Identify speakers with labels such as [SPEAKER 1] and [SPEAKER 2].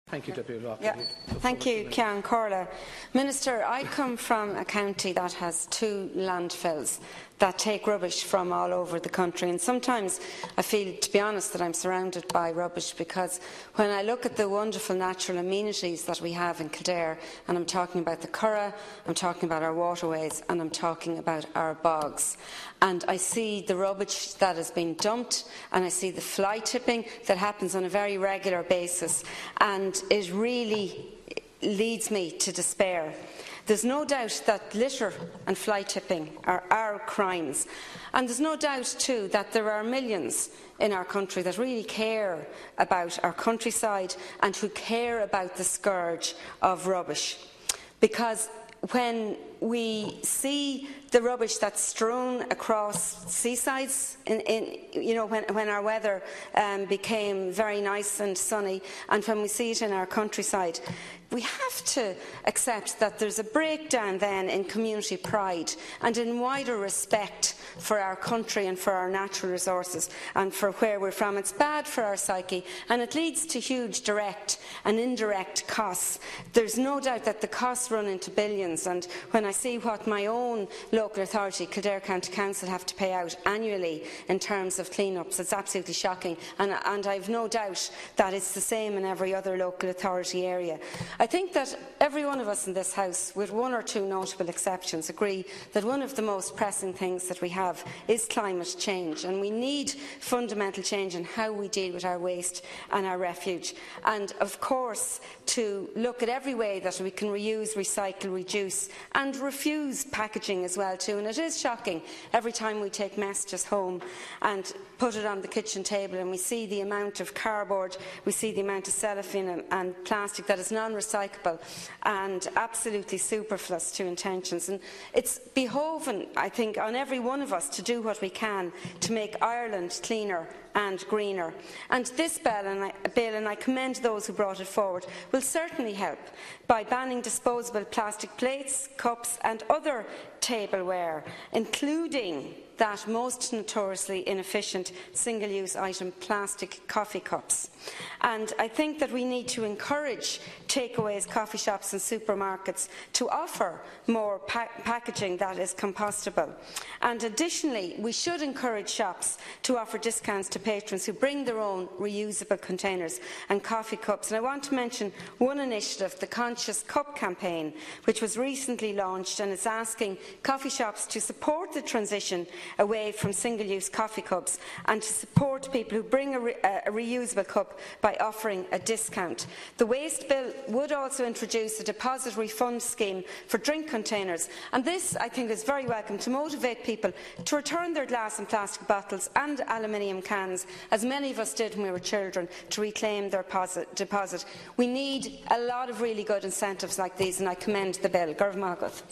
[SPEAKER 1] Thank you, Deputy Locke.
[SPEAKER 2] Thank you, Ciaran Corla. Minister, I come from a county that has 2 landfills that take rubbish from all over the country, and sometimes I feel, to be honest, that I'm surrounded by rubbish, because when I look at the wonderful natural amenities that we have in Kildare, and I'm talking about the Curragh, I'm talking about our waterways, and I'm talking about our bogs, and I see the rubbish that has been dumped, and I see the fly tipping that happens on a very regular basis, and it really leads me to despair. There's no doubt that litter and fly tipping are our crimes, and there's no doubt too that there are millions in our country that really care about our countryside and who care about the scourge of rubbish. Because when we see the rubbish that's strewn across seasides, when our weather became very nice and sunny, and when we see it in our countryside, we have to accept that there's a breakdown then in community pride and in wider respect for our country and for our natural resources and for where we're from. It's bad for our psyche, and it leads to huge direct and indirect costs. There's no doubt that the costs run into billions, and when I see what my own local authority, Kildare County Council, have to pay out annually in terms of clean-ups, it's absolutely shocking, and I've no doubt that it's the same in every other local authority area. I think that every one of us in this House, with 1 or 2 notable exceptions, agree that one of the most pressing things that we have is climate change, and we need fundamental change in how we deal with our waste and our refuge, and of course to look at every way that we can reuse, recycle, reduce and refuse packaging as well too. And it is shocking every time we take messages home and put it on the kitchen table and we see the amount of cardboard, we see the amount of cellophane and plastic that is non-recyclable and absolutely superfluous to intentions. And it's behoven, I think, on every one of us to do what we can to make Ireland cleaner and greener. And this bill, and I commend those who brought it forward, will certainly help by banning disposable plastic plates, cups and other tableware, including that most notoriously inefficient single-use item plastic coffee cups. And I think that we need to encourage takeaways, coffee shops and supermarkets to offer more packaging that is compostable. And additionally, we should encourage shops to offer discounts to patrons who bring their own reusable containers and coffee cups. And I want to mention one initiative, the Conscious Cup campaign, which was recently launched and is asking coffee shops to support the transition away from single-use coffee cups and to support people who bring a reusable cup by offering a discount. The waste bill would also introduce a deposit refund scheme for drink containers, and this, I think, is very welcome to motivate people to return their glass and plastic bottles and aluminium cans, as many of us did when we were children, to reclaim their deposit. We need a lot of really good incentives like these, and I commend the bill. Gurv Magrath.